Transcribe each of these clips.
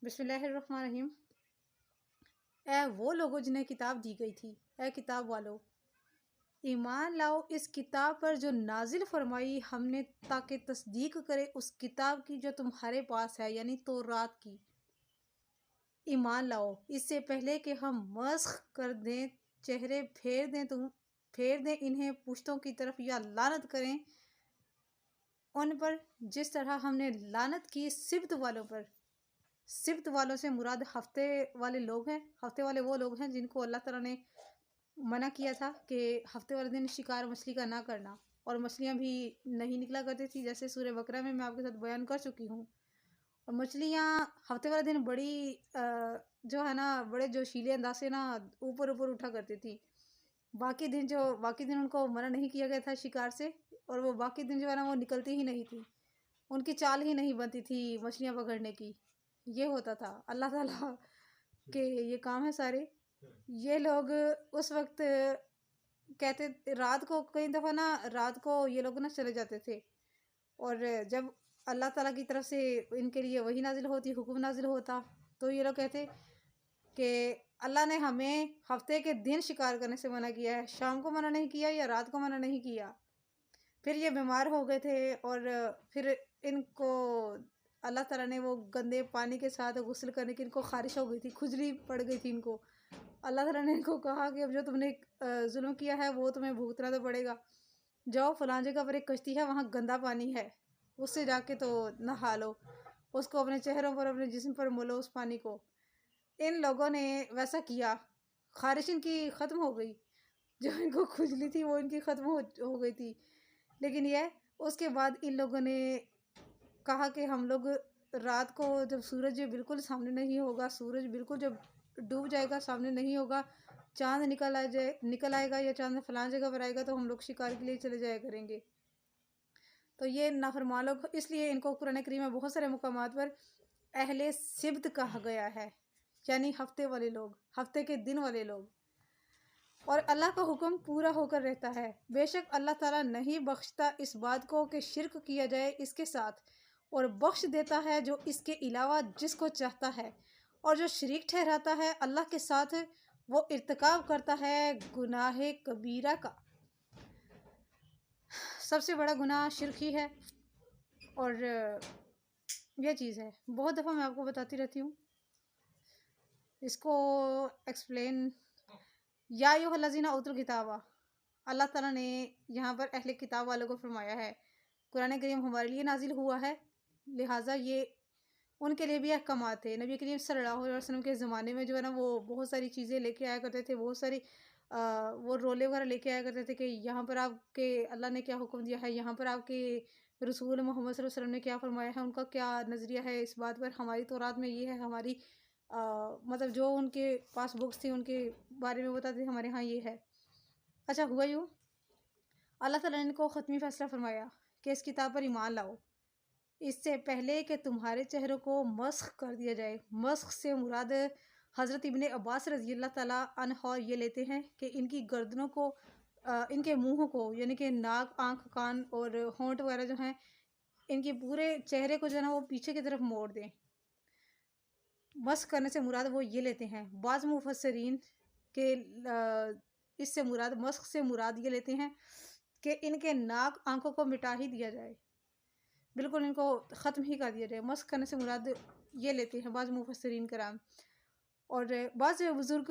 بسم اللہ الرحمن الرحیم۔ اے وہ لوگوں جنہیں کتاب دی گئی تھی، اے کتاب والو ایمان لاؤ اس کتاب پر جو نازل فرمائی ہم نے، تاکہ تصدیق کرے اس کتاب کی جو تمہارے پاس ہے، یعنی تورات کی۔ ایمان لاؤ اس سے پہلے کہ ہم مسخ کر دیں، چہرے پھیر دیں انہیں پشتوں کی طرف، یا لعنت کریں ان پر جس طرح ہم نے لعنت کی سبت والوں پر۔ سبت والوں سے مراد ہفتے والے لوگ ہیں۔ ہفتے والے وہ لوگ ہیں جن کو اللہ تعالیٰ نے منع کیا تھا کہ ہفتے والے دن شکار مچھلی کا نہ کرنا، اور مچھلیاں بھی نہیں نکلا کرتی تھی، جیسے سورہ بقرہ میں آپ کے ساتھ بیان کر چکی ہوں۔ اور مچھلیاں ہفتے والے دن بڑی جو ہے نا، بڑے جوشیلے انداز سے نا اوپر اٹھا کرتی تھی۔ باقی دن ان کو منع نہیں کیا گیا تھا شکار سے، اور وہ باقی دن جو ہے نا وہ نکلتی ہی نہیں تھی، ان کی چال ہی نہیں بنتی تھی مچھلیاں پکڑنے کی۔ یہ ہوتا تھا اللہ تعالیٰ کے یہ کام ہے سارے۔ یہ لوگ اس وقت کہتے رات کو، کئی دفعہ نا رات کو یہ لوگ نا چلے جاتے تھے، اور جب اللہ تعالیٰ کی طرف سے ان کے لیے وحی نازل ہوتی، حکم نازل ہوتا، تو یہ لوگ کہتے کہ اللہ نے ہمیں ہفتے کے دن شکار کرنے سے منع کیا ہے، شام کو منع نہیں کیا یا رات کو منع نہیں کیا۔ پھر یہ بیمار ہو گئے تھے، اور پھر ان کو اللہ تعالیٰ نے وہ گندے پانی کے ساتھ غسل کرنے کی ان کو خارش ہو گئی تھی، کھجلی پڑ گئی تھی ان کو۔ اللہ تعالیٰ نے ان کو کہا کہ اب جو تم نے ظلم کیا ہے وہ تمہیں بھگتنا تو پڑے گا، جاؤ فلاں جگہ پر ایک کشتی ہے، وہاں گندا پانی ہے، اس سے جا کے تو نہا لو، اس کو اپنے چہروں پر اپنے جسم پر ملو اس پانی کو۔ ان لوگوں نے ویسا کیا، خارش ان کی ختم ہو گئی، جو ان کو کھجلی تھی وہ ان کی ختم ہو گئی تھی۔ لیکن یہ اس کے بعد ان لوگوں نے کہا کہ ہم لوگ رات کو جب سورج بالکل سامنے نہیں ہوگا، سورج بالکل جب ڈوب جائے گا، سامنے نہیں ہوگا، چاند نکل آئے گا، یا چاند فلاں جگہ پر آئے گا، تو ہم لوگ شکار کے لیے چلے جایا کریں گے۔ تو یہ نافرمان لوگ، اس لیے ان کو قرآن کریم میں بہت سارے مقامات پر اہل سبت کہا گیا ہے، یعنی ہفتے والے لوگ، ہفتے کے دن والے لوگ۔ اور اللہ کا حکم پورا ہو کر رہتا ہے، بے شک اللہ تعالیٰ نہیں بخشتا اس بات کو کہ شرک کیا جائے اس کے ساتھ، اور بخش دیتا ہے جو اس کے علاوہ جس کو چاہتا ہے، اور جو شریک ٹھہراتا ہے اللہ کے ساتھ وہ ارتکاب کرتا ہے گناہ کبیرہ کا۔ سب سے بڑا گناہ شرک ہی ہے، اور یہ چیز ہے بہت دفعہ میں آپ کو بتاتی رہتی ہوں اس کو ایکسپلین۔ یا ایھا الذین اوتوا الکتاب، اللہ تعالیٰ نے یہاں پر اہل کتاب والوں کو فرمایا ہے قرآن کریم ہمارے لیے نازل ہوا ہے، لہٰذا یہ ان کے لیے بھی احکامات تھے۔ نبی کریم صلی اللہ علیہ وسلم کے زمانے میں جو ہے نا وہ بہت ساری چیزیں لے کے آیا کرتے تھے، بہت ساری وہ رولے وغیرہ لے کے آیا کرتے تھے کہ یہاں پر آپ کے اللہ نے کیا حکم دیا ہے، یہاں پر آپ کے رسول محمد صلی اللہ علیہ وسلم نے کیا فرمایا ہے، ان کا کیا نظریہ ہے اس بات پر، ہماری تورات میں یہ ہے، ہماری مطلب جو ان کے پاس بکس تھی ان کے بارے میں بتاتے تھے، ہمارے ہاں یہ ہے۔ اچھا ہوا یوں، اللہ تعالیٰ نے ان کو ختمی فیصلہ فرمایا کہ اس کتاب پر ایمان لاؤ اس سے پہلے کہ تمہارے چہروں کو مسخ کر دیا جائے۔ مسخ سے مراد حضرت ابن عباس رضی اللہ تعالیٰ عنہ یہ لیتے ہیں کہ ان کی گردنوں کو، ان کے منہوں کو، یعنی کہ ناک، آنکھ، کان اور ہونٹ وغیرہ جو ہیں، ان کے پورے چہرے کو جو ہے نا وہ پیچھے کی طرف موڑ دیں۔ مسخ کرنے سے مراد وہ یہ لیتے ہیں۔ بعض مفسرین کے اس سے مراد، مسخ سے مراد یہ لیتے ہیں کہ ان کے ناک، آنکھوں کو مٹا ہی دیا جائے، بالکل ان کو ختم ہی کر دیا جائے۔ مسخ کرنے سے مراد یہ لیتے ہیں بعض مفسرین کرام، اور بعض بزرگ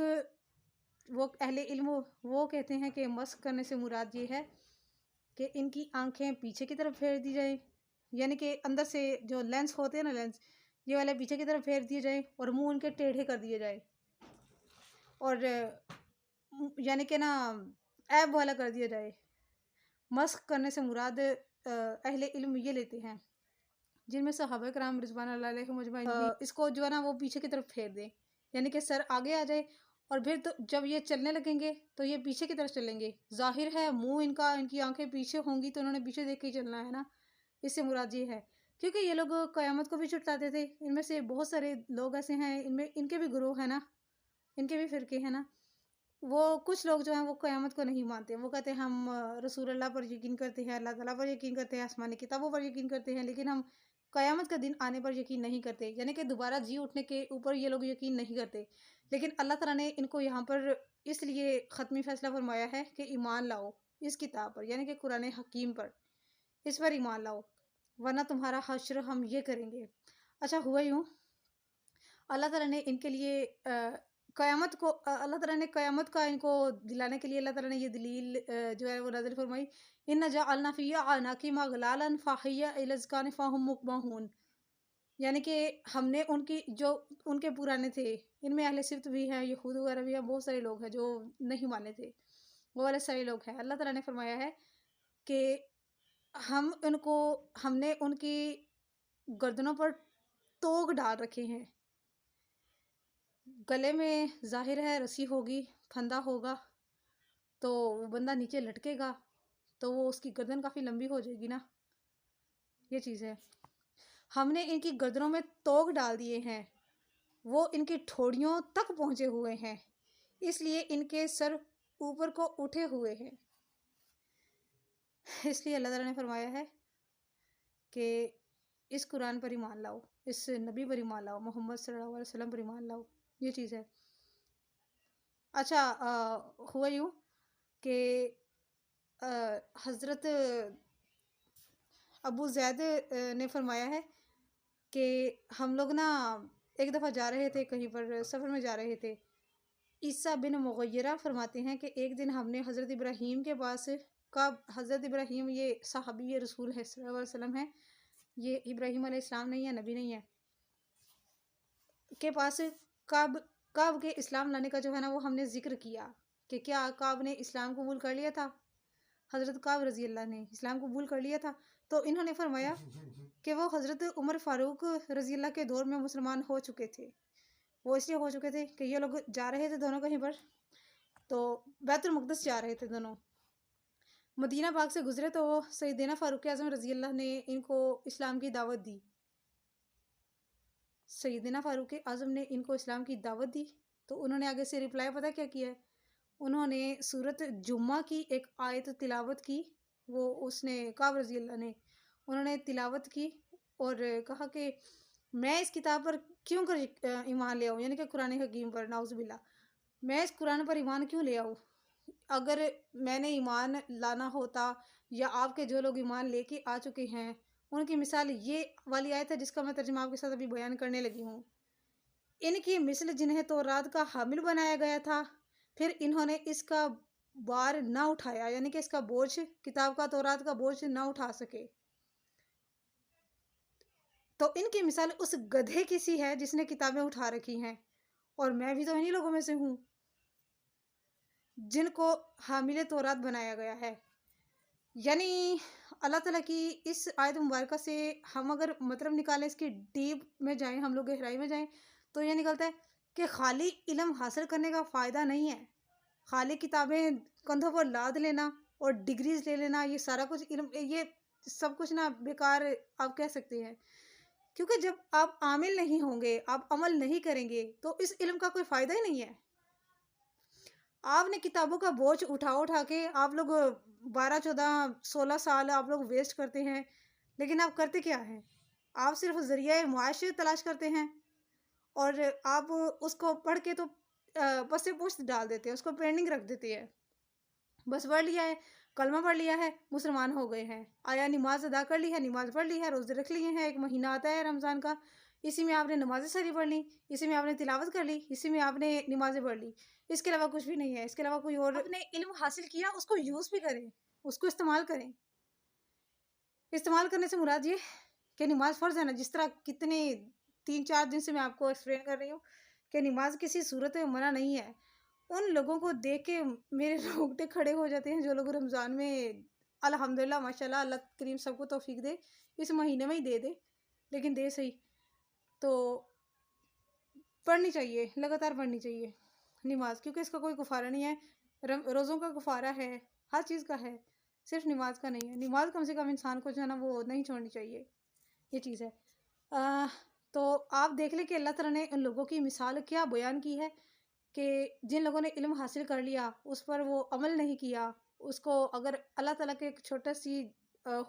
وہ اہل علم وہ کہتے ہیں کہ مسخ کرنے سے مراد یہ ہے کہ ان کی آنکھیں پیچھے کی طرف پھیر دی جائیں، یعنی کہ اندر سے جو لینس ہوتے ہیں نا، لینس یہ والے پیچھے کی طرف پھیر دیے جائیں، اور منہ ان کے ٹیڑھے کر دیے جائے، اور یعنی کہ نا عیب والا کر دیا جائے۔ مسخ کرنے سے مراد اہل علم یہ لیتے ہیں، جن میں صحابہ کرام رضوان اللہ علیہم اجمعین، اس کو جو ہے نا وہ پیچھے کی طرف پھیر دیں، یعنی کہ سر آگے آ جائے، اور پھر تو جب یہ چلنے لگیں گے تو یہ پیچھے کی طرف چلیں گے۔ ظاہر ہے منہ ان کا، ان کی آنکھیں پیچھے ہوں گی تو انہوں نے پیچھے دیکھ کے ہی چلنا ہے نا، اس سے مراد یہ ہے۔ کیونکہ یہ لوگ قیامت کو بھی جھٹلاتے تھے، ان میں سے بہت سارے لوگ ایسے ہیں، ان کے بھی گروہ ہیں نا، ان کے بھی فرقے ہیں نا۔ وہ کچھ لوگ جو ہیں وہ قیامت کو نہیں مانتے، وہ کہتے ہیں ہم رسول اللہ پر یقین کرتے ہیں، اللہ تعالیٰ پر یقین کرتے ہیں، آسمانی کتابوں پر یقین کرتے ہیں، لیکن ہم قیامت کا دن آنے پر یقین نہیں کرتے، یعنی کہ دوبارہ جی اٹھنے کے اوپر یہ لوگ یقین نہیں کرتے، لیکن اللہ تعالیٰ نے ان کو یہاں پر اس لیے ختمی فیصلہ فرمایا ہے کہ ایمان لاؤ اس کتاب پر، یعنی کہ قرآن حکیم پر، اس پر ایمان لاؤ، ورنہ تمہارا حشر ہم یہ کریں گے۔ اچھا ہوا یوں، اللہ تعالیٰ نے ان کے لیے قیامت کو اللہ تعالیٰ نے قیامت کا ان کو دلانے کے لیے اللہ تعالیٰ نے یہ دلیل جو ہے وہ نازل فرمائی، ان جعلنا فی اعناقہم اغلالا فہی الی الاذقان فہم مقمحون، یعنی کہ ہم نے ان کی جو ان کے پرانے تھے، ان میں اہل سبت بھی ہیں، یہود وغیرہ بھی ہیں، بہت سارے لوگ ہیں جو نہیں مانے تھے، وہ والے سارے لوگ ہیں، اللہ تعالیٰ نے فرمایا ہے کہ ہم نے ان کی گردنوں پر توگ ڈال رکھے ہیں، گلے میں ظاہر ہے رسی ہوگی، پھندا ہوگا تو وہ بندہ نیچے لٹکے گا تو وہ اس کی گردن کافی لمبی ہو جائے گی نا، یہ چیز ہے۔ ہم نے ان کی گردنوں میں توگ ڈال دیے ہیں، وہ ان کی ٹھوڑیوں تک پہنچے ہوئے ہیں، اس لیے ان کے سر اوپر کو اٹھے ہوئے ہیں۔ اس لیے اللہ تعالیٰ نے فرمایا ہے کہ اس قرآن پر ایمان لاؤ، اس نبی پر ایمان لاؤ، محمد صلی اللہ علیہ وسلم پر ایمان لاؤ، یہ چیز ہے۔ اچھا ہوا یوں کہ حضرت ابو زید نے فرمایا ہے کہ ہم لوگ نا ایک دفعہ جا رہے تھے، کہیں پر سفر میں جا رہے تھے، عیسیٰ بن مغیرہ فرماتے ہیں کہ ایک دن ہم نے حضرت ابراہیم کے پاس حضرت ابراہیم یہ صحابی رسول ہے صلی اللہ علیہ وسلم ہے، یہ ابراہیم علیہ السلام نہیں ہے، نبی نہیں ہے، کے پاس کعب کے اسلام لانے کا جو ہے نا وہ ہم نے ذکر کیا کہ کیا کعب نے اسلام قبول کر لیا تھا، حضرت کعب رضی اللہ نے اسلام قبول کر لیا تھا، تو انہوں نے فرمایا کہ وہ حضرت عمر فاروق رضی اللہ کے دور میں مسلمان ہو چکے تھے، وہ اس لیے ہو چکے تھے کہ یہ لوگ جا رہے تھے دونوں کہیں پر، تو بیت المقدس جا رہے تھے دونوں، مدینہ پاک سے گزرے تو سیدنا فاروق اعظم رضی اللہ نے ان کو اسلام کی دعوت دی، سیدنا فاروق اعظم نے ان کو اسلام کی دعوت دی، تو انہوں نے آگے سے رپلائی پتہ کیا کیا ہے، انہوں نے سورت جمعہ کی ایک آیت تلاوت کی، وہ اس نے کعب رضی اللہ نے انہوں نے تلاوت کی اور کہا کہ میں اس کتاب پر کیوں کر ایمان لے آؤں، یعنی کہ قرآن حکیم پر، نعوذ باللہ میں اس قرآن پر ایمان کیوں لے آؤں، اگر میں نے ایمان لانا ہوتا یا آپ کے جو لوگ ایمان لے کے آ چکے ہیں ان کی مثال یہ والی آیت ہے جس کا میں ترجمہ آپ کے ساتھ ابھی بیان کرنے لگی ہوں، ان کی مثل جنہیں تورات کا حامل بنایا گیا تھا، پھر انہوں نے اس کا بار نہ اٹھایا، یعنی کہ اس کا بوجھ، کتاب کا تورات کا بوجھ نہ اٹھا سکے، تو ان کی مثال اس گدھے کی سی ہے جس نے کتابیں اٹھا رکھی ہیں، اور میں بھی تو انہی لوگوں میں سے ہوں جن کو حامل تورات بنایا گیا ہے۔ یعنی اللہ تعالیٰ کی اس آیت مبارکہ سے ہم اگر مطلب نکالیں، اس کی ڈیپ میں جائیں، ہم لوگ گہرائی میں جائیں، تو یہ نکلتا ہے کہ خالی علم حاصل کرنے کا فائدہ نہیں ہے، خالی کتابیں کندھوں پر لاد لینا اور ڈگریز لے لینا، یہ سارا کچھ علم، یہ سب کچھ نا بیکار آپ کہہ سکتے ہیں، کیونکہ جب آپ عامل نہیں ہوں گے، آپ عمل نہیں کریں گے تو اس علم کا کوئی فائدہ ہی نہیں ہے۔ آپ نے کتابوں کا بوجھ اٹھا کے آپ لوگ 12 14 16 سال آپ لوگ ویسٹ کرتے ہیں، لیکن آپ کرتے کیا ہیں، آپ صرف ذریعہ معاش تلاش کرتے ہیں، اور آپ اس کو پڑھ کے تو پس پشت ڈال دیتے ہیں، اس کو پینڈنگ رکھ دیتے ہیں، بس پڑھ لیا ہے، کلمہ پڑھ لیا ہے، مسلمان ہو گئے ہیں، آیا نماز ادا کر لی ہے، نماز پڑھ لی ہے، روزے رکھ لیے ہیں، ایک مہینہ آتا ہے رمضان کا، اسی میں آپ نے نمازیں ساری پڑھ لی، اسی میں آپ نے تلاوت کر لی، اسی میں آپ نے نمازیں پڑھ لی، اس کے علاوہ کچھ بھی نہیں ہے، اس کے علاوہ کوئی اور اپنے علم حاصل کیا اس کو یوز بھی کریں، اس کو استعمال کریں۔ استعمال کرنے سے مراد یہ کہ نماز فرض ہے نا، جس طرح کتنے 3 4 دن سے میں آپ کو ایکسپلین کر رہی ہوں کہ نماز کسی صورت میں منع نہیں ہے، ان لوگوں کو دیکھ کے میرے رونگٹے کھڑے ہو جاتے ہیں جو لوگ رمضان میں الحمدللہ ماشاءاللہ اللہ کریم سب کو توفیق دے، اس مہینے میں ہی دے لیکن دے صحیح، تو پڑھنی چاہیے، لگاتار پڑھنی چاہیے نماز، کیونکہ اس کا کوئی کفارہ نہیں ہے، روزوں کا کفارہ ہے، ہر چیز کا ہے، صرف نماز کا نہیں ہے، نماز کم سے کم انسان کو جو ہے نا وہ نہیں چھوڑنی چاہیے، یہ چیز ہے۔ تو آپ دیکھ لیں کہ اللہ تعالیٰ نے ان لوگوں کی مثال کیا بیان کی ہے کہ جن لوگوں نے علم حاصل کر لیا اس پر وہ عمل نہیں کیا، اس کو اگر اللہ تعالیٰ کے ایک چھوٹا سی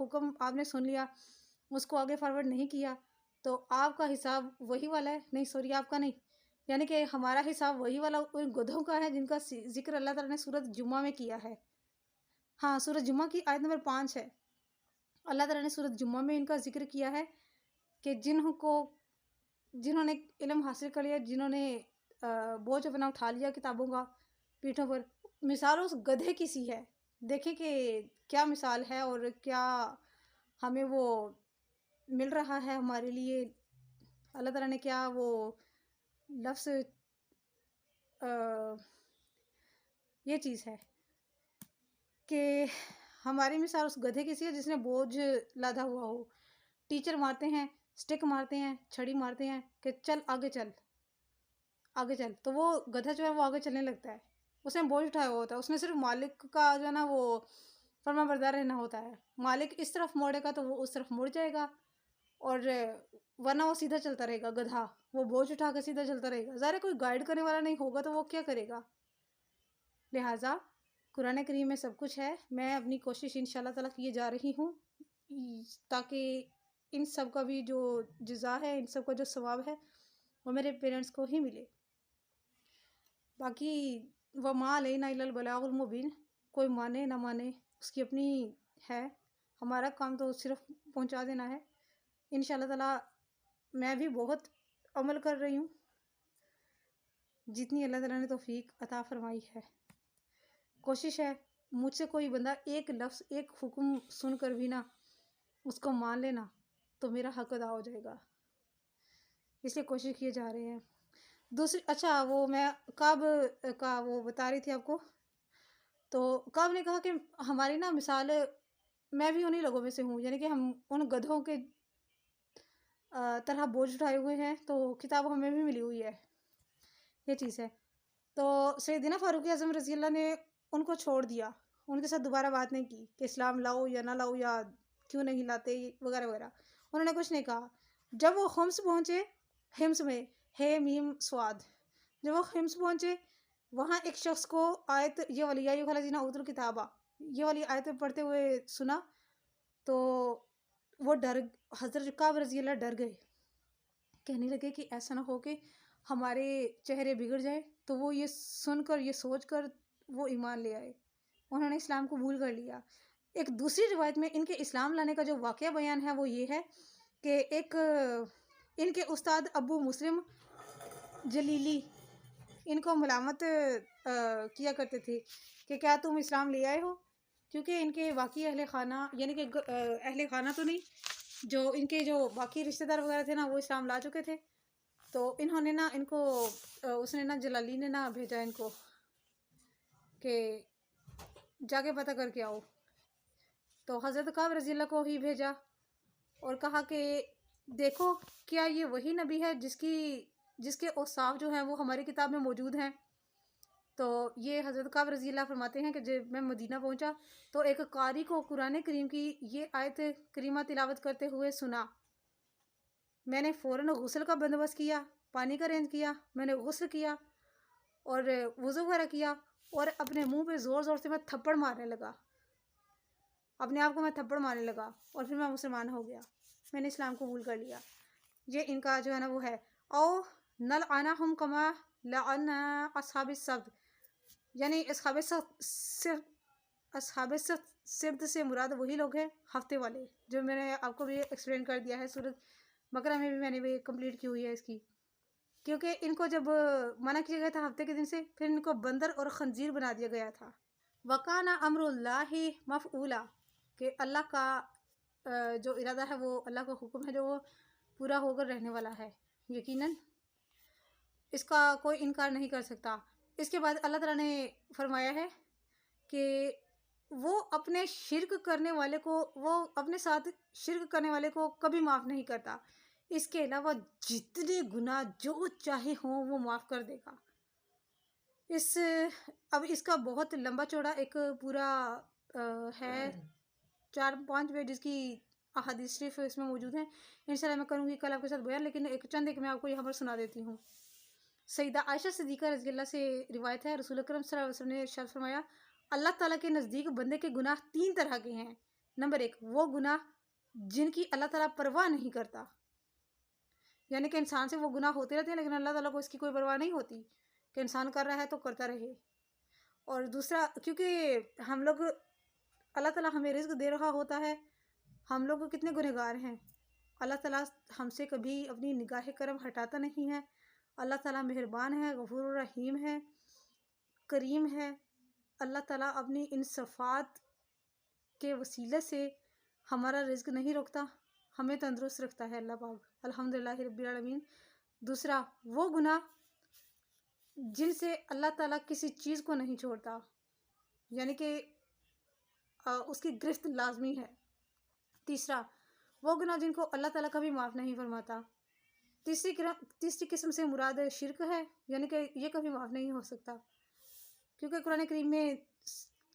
حکم آپ نے سن لیا، اس کو آگے فارورڈ نہیں کیا تو آپ کا حساب وہی والا ہے، نہیں سوری آپ کا نہیں، یعنی کہ ہمارا حساب وہی والا ان گدھوں کا ہے جن کا ذکر اللہ تعالیٰ نے سورۃ جمعہ میں کیا ہے۔ ہاں، سورۃ جمعہ کی آیت نمبر 5 ہے، اللہ تعالیٰ نے سورۃ جمعہ میں ان کا ذکر کیا ہے کہ جنہوں نے علم حاصل کر لیا، جنہوں نے بوجھ اپنا اٹھا لیا کتابوں کا پیٹھوں پر، مثال اس گدھے کی سی ہے۔ دیکھیں کہ کیا مثال ہے اور کیا ہمیں وہ مل رہا ہے ہمارے لیے، اللہ تعالیٰ نے کیا وہ لفظ یہ چیز ہے کہ ہماری مثال اس گدھے کی سی ہے جس نے بوجھ لادا ہوا ہو۔ ٹیچر مارتے ہیں، سٹک مارتے ہیں، چھڑی مارتے ہیں کہ چل آگے چل آگے چل، تو وہ گدھا جو ہے وہ آگے چلنے لگتا ہے، اس نے بوجھ اٹھایا ہوا ہوتا ہے، اس نے صرف مالک کا جو ہے نا وہ فرما بردار رہنا ہوتا ہے۔ مالک اس طرف موڑے گا تو وہ اس طرف مڑ جائے گا، اور ورنہ وہ سیدھا چلتا رہے گا گدھا، وہ بوجھ اٹھا کے سیدھا چلتا رہے گا۔ ظاہر ہے کوئی گائیڈ کرنے والا نہیں ہوگا تو وہ کیا کرے گا؟ لہٰذا قرآن کریم میں سب کچھ ہے۔ میں اپنی کوشش انشاءاللہ تعالیٰ کیے جا رہی ہوں تاکہ ان سب کا بھی جو جزا ہے، ان سب کا جو ثواب ہے وہ میرے پیرنٹس کو ہی ملے۔ باقی وَمَا عَلَيْنَا إِلَّا الْبَلَاغُ الْمُبِينُ، کوئی مانے نہ مانے اس کی اپنی ہے، ہمارا کام تو صرف پہنچا دینا ہے۔ انشاءاللہ تعالیٰ میں بھی بہت عمل کر رہی ہوں جتنی اللہ تعالیٰ نے توفیق عطا فرمائی ہے۔ کوشش ہے مجھ سے کوئی بندہ ایک لفظ ایک حکم سن کر بھی نہ اس کو مان لینا تو میرا حق ادا ہو جائے گا، اس لیے کوشش کیے جا رہے ہیں۔ دوسری اچھا وہ میں کعب کا وہ بتا رہی تھی آپ کو، تو کعب نے کہا کہ ہماری نا مثال، میں بھی انہی لوگوں میں سے ہوں، یعنی کہ ہم ان گدھوں کے طرح بوجھ اٹھائے ہوئے ہیں، تو کتاب ہمیں بھی ملی ہوئی ہے، یہ چیز ہے۔ تو سیدنا فاروق اعظم رضی اللہ نے ان کو چھوڑ دیا، ان کے ساتھ دوبارہ بات نہیں کی کہ اسلام لاؤ یا نہ لاؤ یا کیوں نہیں لاتے وغیرہ وغیرہ، انہوں نے کچھ نہیں کہا۔ جب وہ حمص پہنچے، حمص میں ہے میم سواد، جب وہ حمص پہنچے وہاں ایک شخص کو آیت یہ والی یا ایھا الذین اوتوا الکتاب یہ والی آیت پڑھتے ہوئے سنا تو وہ حضرت کعب رضی اللہ ڈر گئے، کہنے لگے کہ ایسا نہ ہو کہ ہمارے چہرے بگڑ جائے، تو وہ یہ سن کر یہ سوچ کر وہ ایمان لے آئے، انہوں نے اسلام قبول کر لیا۔ ایک دوسری روایت میں ان کے اسلام لانے کا جو واقعہ بیان ہے وہ یہ ہے کہ ایک ان کے استاد ابو مسلم جلیلی ان کو ملامت کیا کرتے تھے کہ کیا تم اسلام لے آئے ہو، کیونکہ ان کے واقعی اہل خانہ، یعنی کہ اہل خانہ تو نہیں، جو ان کے جو باقی رشتہ دار وغیرہ تھے نا وہ اسلام لا چکے تھے، تو انہوں نے نا ان کو اس نے نا جلالی نے نا بھیجا ان کو کہ جا کے پتہ کر کے آؤ، تو حضرت کعب رضی اللہ کو ہی بھیجا اور کہا کہ دیکھو کیا یہ وہی نبی ہے جس کے اوصاف جو ہیں وہ ہماری کتاب میں موجود ہیں۔ تو یہ حضرت کعب رضی اللہ فرماتے ہیں کہ جب میں مدینہ پہنچا تو ایک قاری کو قرآن کریم کی یہ آیت کریمہ تلاوت کرتے ہوئے سنا، میں نے فوراً غسل کا بندوبست کیا، پانی کا ارینج کیا، میں نے غسل کیا اور وضو وغیرہ کیا اور اپنے منہ پہ زور زور سے میں تھپڑ مارنے لگا، اپنے آپ کو میں تھپڑ مارنے لگا اور پھر میں مسلمان ہو گیا، میں نے اسلام قبول کر لیا۔ یہ ان کا جو ہے نا وہ ہے، او نلعنہم کما لعنا اصحاب السبت، یعنی اصحاب السبت سے مراد وہی لوگ ہیں ہفتے والے، جو میں نے آپ کو بھی ایکسپلین کر دیا ہے، سورۃ بقرہ میں بھی میں نے بھی کمپلیٹ کی ہوئی ہے اس کی، کیونکہ ان کو جب منع کیا گیا تھا ہفتے کے دن سے، پھر ان کو بندر اور خنزیر بنا دیا گیا تھا۔ وَقَانَ أَمْرُ اللَّهِ مَفْعُولًا، کہ اللہ کا جو ارادہ ہے وہ اللہ کا حکم ہے جو وہ پورا ہو کر رہنے والا ہے، یقیناً اس کا کوئی انکار نہیں کر سکتا۔ اس کے بعد اللہ تعالیٰ نے فرمایا ہے کہ وہ اپنے ساتھ شرک کرنے والے کو کبھی معاف نہیں کرتا، اس کے علاوہ جتنے گناہ جو چاہے ہوں وہ معاف کر دے گا۔ اب اس کا بہت لمبا چوڑا ایک پورا ہے 4-5 پیجز کی احادیث شریف اس میں موجود ہیں، انشاءاللہ میں کروں گی کل آپ کے ساتھ بیان، لیکن ایک میں آپ کو یہاں پر سنا دیتی ہوں۔ سیدہ عائشہ صدیقہ رضی اللہ سے روایت ہے، رسول اکرم صلی اللہ علیہ وسلم نے ارشاد فرمایا، اللہ تعالیٰ کے نزدیک بندے کے گناہ 3 طرح کے ہیں۔ نمبر 1 وہ گناہ جن کی اللہ تعالیٰ پرواہ نہیں کرتا، یعنی کہ انسان سے وہ گناہ ہوتے رہتے ہیں لیکن اللہ تعالیٰ کو اس کی کوئی پرواہ نہیں ہوتی کہ انسان کر رہا ہے تو کرتا رہے۔ اور دوسرا، کیونکہ ہم لوگ، اللہ تعالیٰ ہمیں رزق دے رہا ہوتا ہے، ہم لوگ کتنے گنہگار ہیں، اللہ تعالیٰ ہم سے کبھی اپنی نگاہ کرم ہٹاتا نہیں ہے۔ اللہ تعالیٰ مہربان ہے، غفور الرحیم ہے، کریم ہے۔ اللہ تعالیٰ اپنی ان صفات کے وسیلے سے ہمارا رزق نہیں روکتا، ہمیں تندرست رکھتا ہے اللہ پاک، الحمدللہ رب العالمین۔ دوسرا، وہ گناہ جن سے اللہ تعالیٰ کسی چیز کو نہیں چھوڑتا، یعنی کہ اس کی گرفت لازمی ہے۔ تیسرا، وہ گناہ جن کو اللہ تعالیٰ کبھی معاف نہیں فرماتا۔ تیسری قسم سے مراد شرک ہے، یعنی کہ یہ کبھی معاف نہیں ہو سکتا، کیونکہ قرآن کریم میں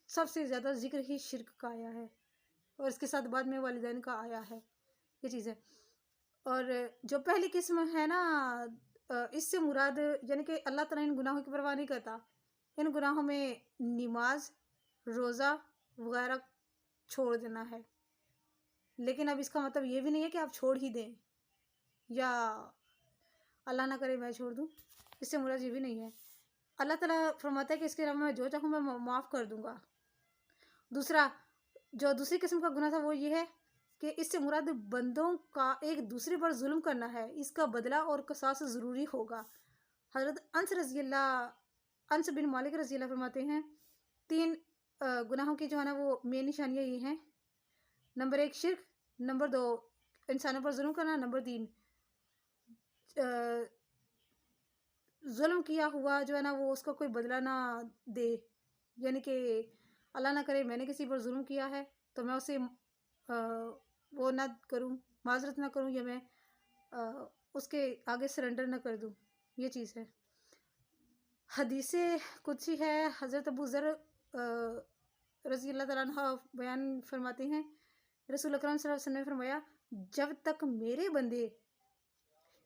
سب سے زیادہ ذکر ہی شرک کا آیا ہے، اور اس کے ساتھ بعد میں والدین کا آیا ہے، یہ چیز ہے۔ اور جو پہلی قسم ہے نا، اس سے مراد یعنی کہ اللہ تعالیٰ ان گناہوں کی پرواہ نہیں کرتا، ان گناہوں میں نماز، روزہ وغیرہ چھوڑ دینا ہے۔ لیکن اب اس کا مطلب یہ بھی نہیں ہے کہ آپ چھوڑ ہی دیں، یا اللہ نہ کرے میں چھوڑ دوں، اس سے مراد یہ بھی نہیں ہے۔ اللہ تعالیٰ فرماتا ہے کہ اس کے علاوہ میں جو چاہوں میں معاف کر دوں گا۔ دوسرا، جو دوسری قسم کا گناہ تھا وہ یہ ہے کہ اس سے مراد بندوں کا ایک دوسرے پر ظلم کرنا ہے، اس کا بدلہ اور قصاص ضروری ہوگا۔ حضرت انس بن مالک رضی اللہ فرماتے ہیں، 3 گناہوں کی جو ہے نا وہ مین نشانیاں یہ ہیں: نمبر 1 شرک، نمبر 2 انسانوں پر ظلم کرنا، نمبر 3 ظلم کیا ہوا جو ہے نا وہ اس کا کوئی بدلہ نہ دے، یعنی کہ اللہ نہ کرے میں نے کسی پر ظلم کیا ہے تو میں اسے وہ نہ کروں، معذرت نہ کروں، یا میں اس کے آگے سرنڈر نہ کر دوں، یہ چیز ہے۔ حدیث قدسی ہے، حضرت ابو ذر رضی اللہ تعالیٰ عنہ بیان فرماتے ہیں، رسول اکرم صلی اللہ علیہ وسلم نے فرمایا، جب تک میرے بندے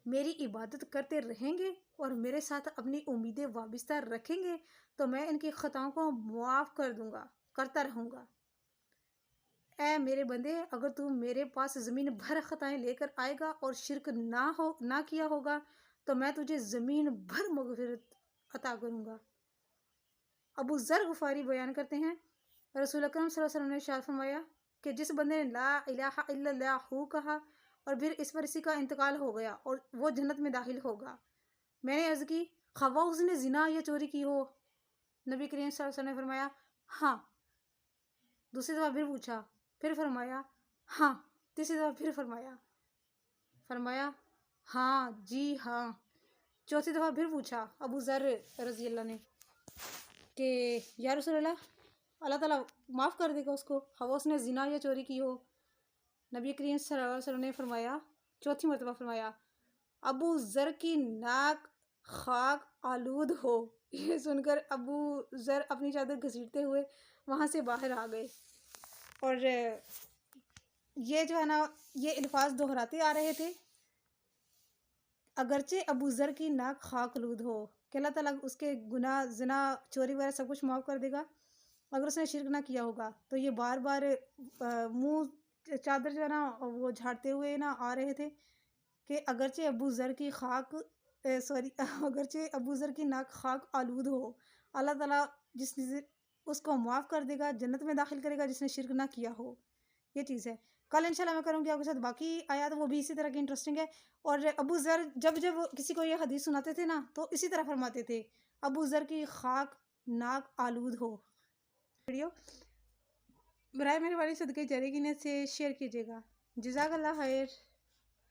میری عبادت کرتے رہیں گے اور میرے ساتھ اپنی امیدیں وابستہ رکھیں گے تو میں ان کی خطاؤں کو معاف کر دوں گا، کرتا رہوں گا۔ اے میرے بندے، اگر تو میرے پاس زمین بھر خطائیں لے کر آئے گا اور شرک نہ کیا ہوگا تو میں تجھے زمین بھر مغفرت عطا کروں گا۔ ابو ذر غفاری بیان کرتے ہیں، رسول اکرم صلی اللہ علیہ وسلم نے ارشاد فرمایا کہ جس بندے نے لا الہ الا اللہ کہا اور پھر اس پر اسی کا انتقال ہو گیا اور وہ جنت میں داخل ہوگا۔ میں نے عرض کی، خواہ اس نے زنا یا چوری کی ہو؟ نبی کریم صلی اللہ علیہ وسلم نے فرمایا ہاں۔ دوسری دفعہ پھر پوچھا، پھر فرمایا ہاں۔ تیسری دفعہ پھر فرمایا ہاں، جی ہاں۔ چوتھی دفعہ پھر پوچھا ابو ذر رضی اللہ نے کہ یا رسول اللہ تعالیٰ معاف کر دے گا اس کو خواہ اس نے زنا یا چوری کی ہو؟ نبی کریم صلی اللہ علیہ وسلم نے فرمایا، چوتھی مرتبہ فرمایا، ابو ذر کی ناک خاک آلود ہو۔ یہ سن کر ابو ذر اپنی چادر گھسیٹتے ہوئے وہاں سے باہر آ گئے، اور یہ جو ہے نا یہ الفاظ دہراتے آ رہے تھے، اگرچہ ابو ذر کی ناک خاک آلود ہو، کہ اللہ تعالیٰ اس کے گناہ، زنا، چوری وغیرہ سب کچھ معاف کر دے گا اگر اس نے شرک نہ کیا ہوگا۔ تو یہ بار بار منہ چادر جو ہے نا وہ جھاڑتے ہوئے نا آ رہے تھے کہ اگرچہ ابو ذر کی ناک خاک آلود ہو، اللہ تعالیٰ جس نے اس کو معاف کر دے گا، جنت میں داخل کرے گا جس نے شرک نہ کیا ہو، یہ چیز ہے۔ کل انشاءاللہ میں کروں گی آپ کے ساتھ باقی آیات، وہ بھی اسی طرح کی انٹرسٹنگ ہے۔ اور ابو ذر جب کسی کو یہ حدیث سناتے تھے نا تو اسی طرح فرماتے تھے، ابو ذر کی خاک ناک آلود ہو۔ ویڈیو برائے مہربانی صدقے جاریہ کی نیت سے شیئر کیجیے گا۔ جزاک اللہ خیر۔